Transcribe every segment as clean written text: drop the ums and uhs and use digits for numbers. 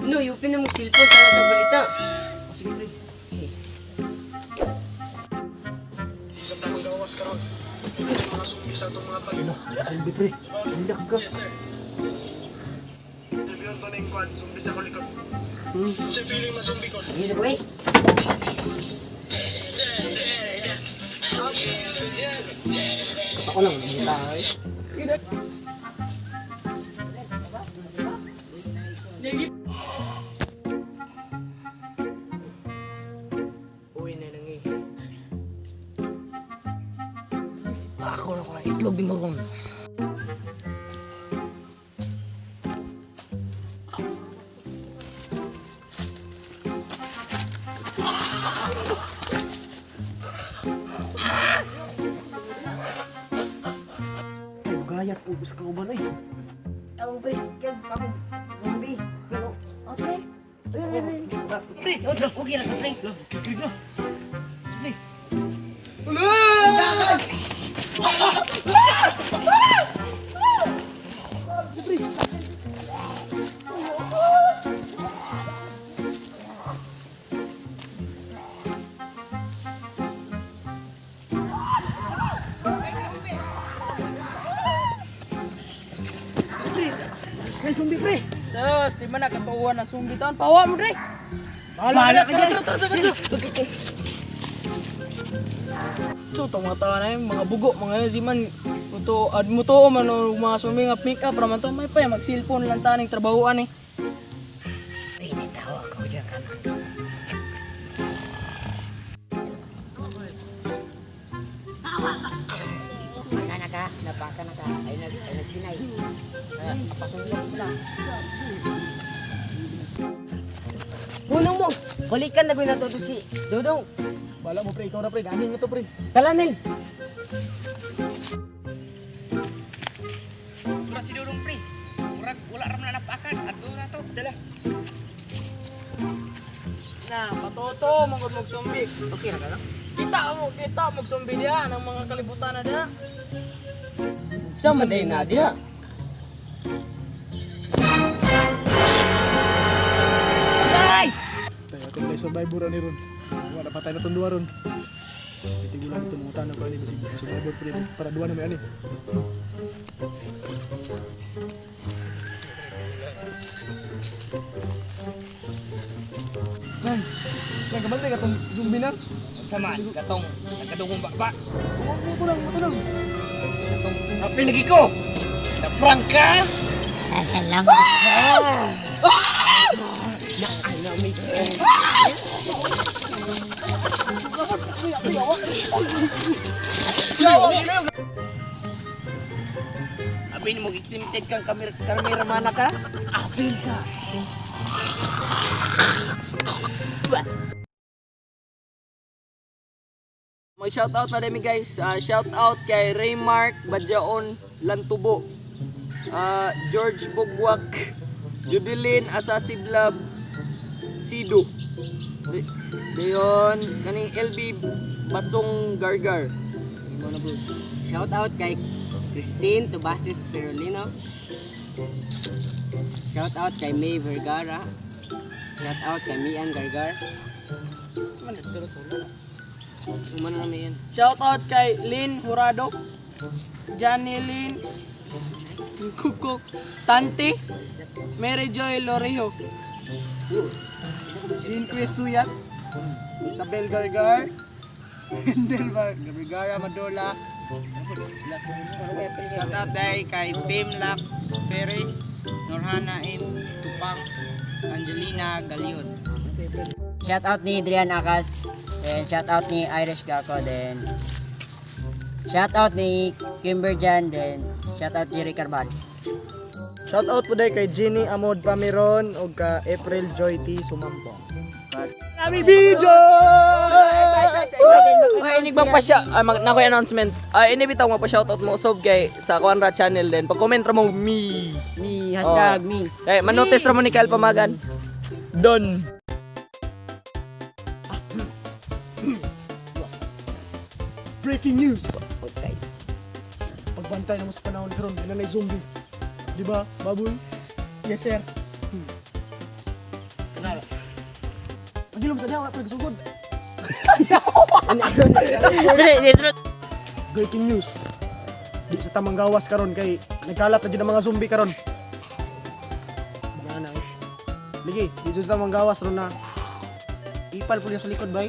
No, open na mo cellphone para sa balita. Sige, pre. Okay. Sa tamang gawas ka ron. Mga sumbi sa itong mga palino. Sumbi, pre. Hilak ka. Yes, sir. Interview to na yung kwan. Sumbi sa kulikot. Sa feeling na sumbi ko. Sige, boy. Ako lang, hindi tayo. Uy, nanangi. Ako na ko na itlog din mo ron. Gayas ko gusto ko ba na eh. Ang pre, kaya ako, zombie. Pero, okay. Ayun. Pre, Okay lang, pre. kikig na. Sige. May zombie, pre. Sus, di mana katuwa ng sumbi taon? Pawa mo, Dre! Bahala ka dyan. So, tumatawa na yung mga bugo, mga yun, si man, ad mo to, man, mga sumbi nga pick up, raman to, may pa, mag-cellphone lang taning trabahoan eh. Pre, may tawa ako dyan ka na. Sana ka, napaka na ka. Ay nagpinay. Apasungin ko sila. Punong mo! Balikan na ko na to si Dodong. Bala mo, pre. Ikaw na, pre. Ganing mo to, pre. Talanil! Mura si Dudong pre. Murag wala ram na napakan. Ato na to. Dala. Na, patoto, mangod mag-sumbi. Okay na ka lang? Kita mag-sumbi diya, ng mga kalibutan na diya. Sama din na dia. Ay! Tayo, atin tayo survivor ni ron. Wala pa tayo na tundua ron. Titigulan ito mga tanong ko ni Basig. Survivor pre. Para dua na may ani. Man, kabantay ka itong zombie na. Samaan. Katong. Nagkadugong bakba. Muto lang, muto lang. Apil lagi ko. Naprang ka. Alam. Abin mo gitsimted kang kameramana ka. Apil ka. May shoutout na dami guys. Shoutout kay Raymark Badjaon Lantubo. George Bugwak, Judeline Asasiblab Sidu. Dayon kani LB Basong Gargar. Shout out kay Christine Tobasis Perolino. Shout out kay May Vergara. Shout out kay Mian Gargar. Umano na Mian. Shoutout kay Lynn Hurado, Johnny Lynn Kukok, Tante, Mary Joy Lorejo, Inquis Suyat. Isabel Gargar. Hendel Gargara Madola. Shout out kay Pim Lax Perez, Norhana M. Tupang, Angelina Galion. Shout out ni Adrian Akas. Then shout out ni Irish Garco. Then shout out ni Kimber Jan. Then shout out Jerry Carbal. Shout out po dahil kay Jenny Amod Pamiron o ka April Joy T. Sumampong. Kami video! Ay, inig pa siya. Nakoy announcement. Ini bitaw mo pa shoutout mo usab kay sa Kuanra channel din. Pag-comment ra mo me. Me, hashtag me. Kay manotice ra mo ni Kyle Pamagan. Don. Breaking news! Pagbantay na mo sa panahon karon, ilan na zombie. Di ba, baboy? Yes sir. Kenapa? Pagilom sa dawa, pagsugod. Breaking news. Di sa tamang gawas karon kay nagkalat na dyan ang mga zombie karon. Mga na eh. Ligi, di sa tamang gawas ron na ipal po niya sa likod bay.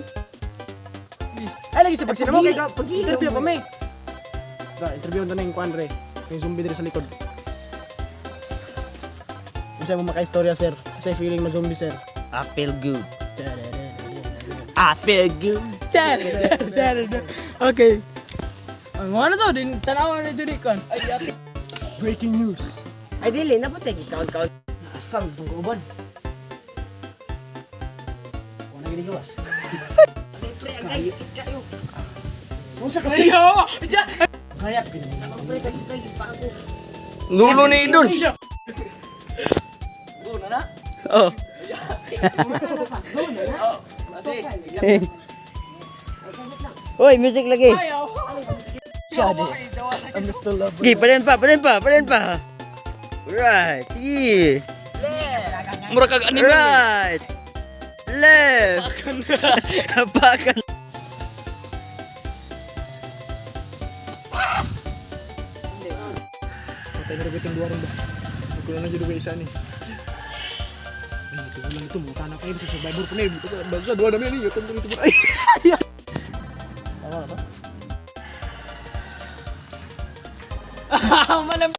Ay lagi sa pagsinamo kay pag-interview pa may. Interview na yung Kuandre. May zombie dito sa likod. Kasi mo maka-istorya sir. Kasi feeling na zombie sir. I feel good. I feel good. Okay. Ang ano to, din tanawan na dito kon. Breaking news. Ay, dili, naputi. Count. Asal itong kauban. Huwag na ginigawas. Huwag sa kape. Kaya, Nulo ni Idol. Oh. Uy, music lagi. Gi, paden pa. Right. Gi. Murag kag anime. Right. Left. Apakan. patay na rin itong duwaran ba? Magkulang na dyan isa ni. Ay, ito lang ito. Mga tanak kayo. Sa survivor po na eh. Basta duwa namin yun. Ito ito. Ay! Tama na ba? Manam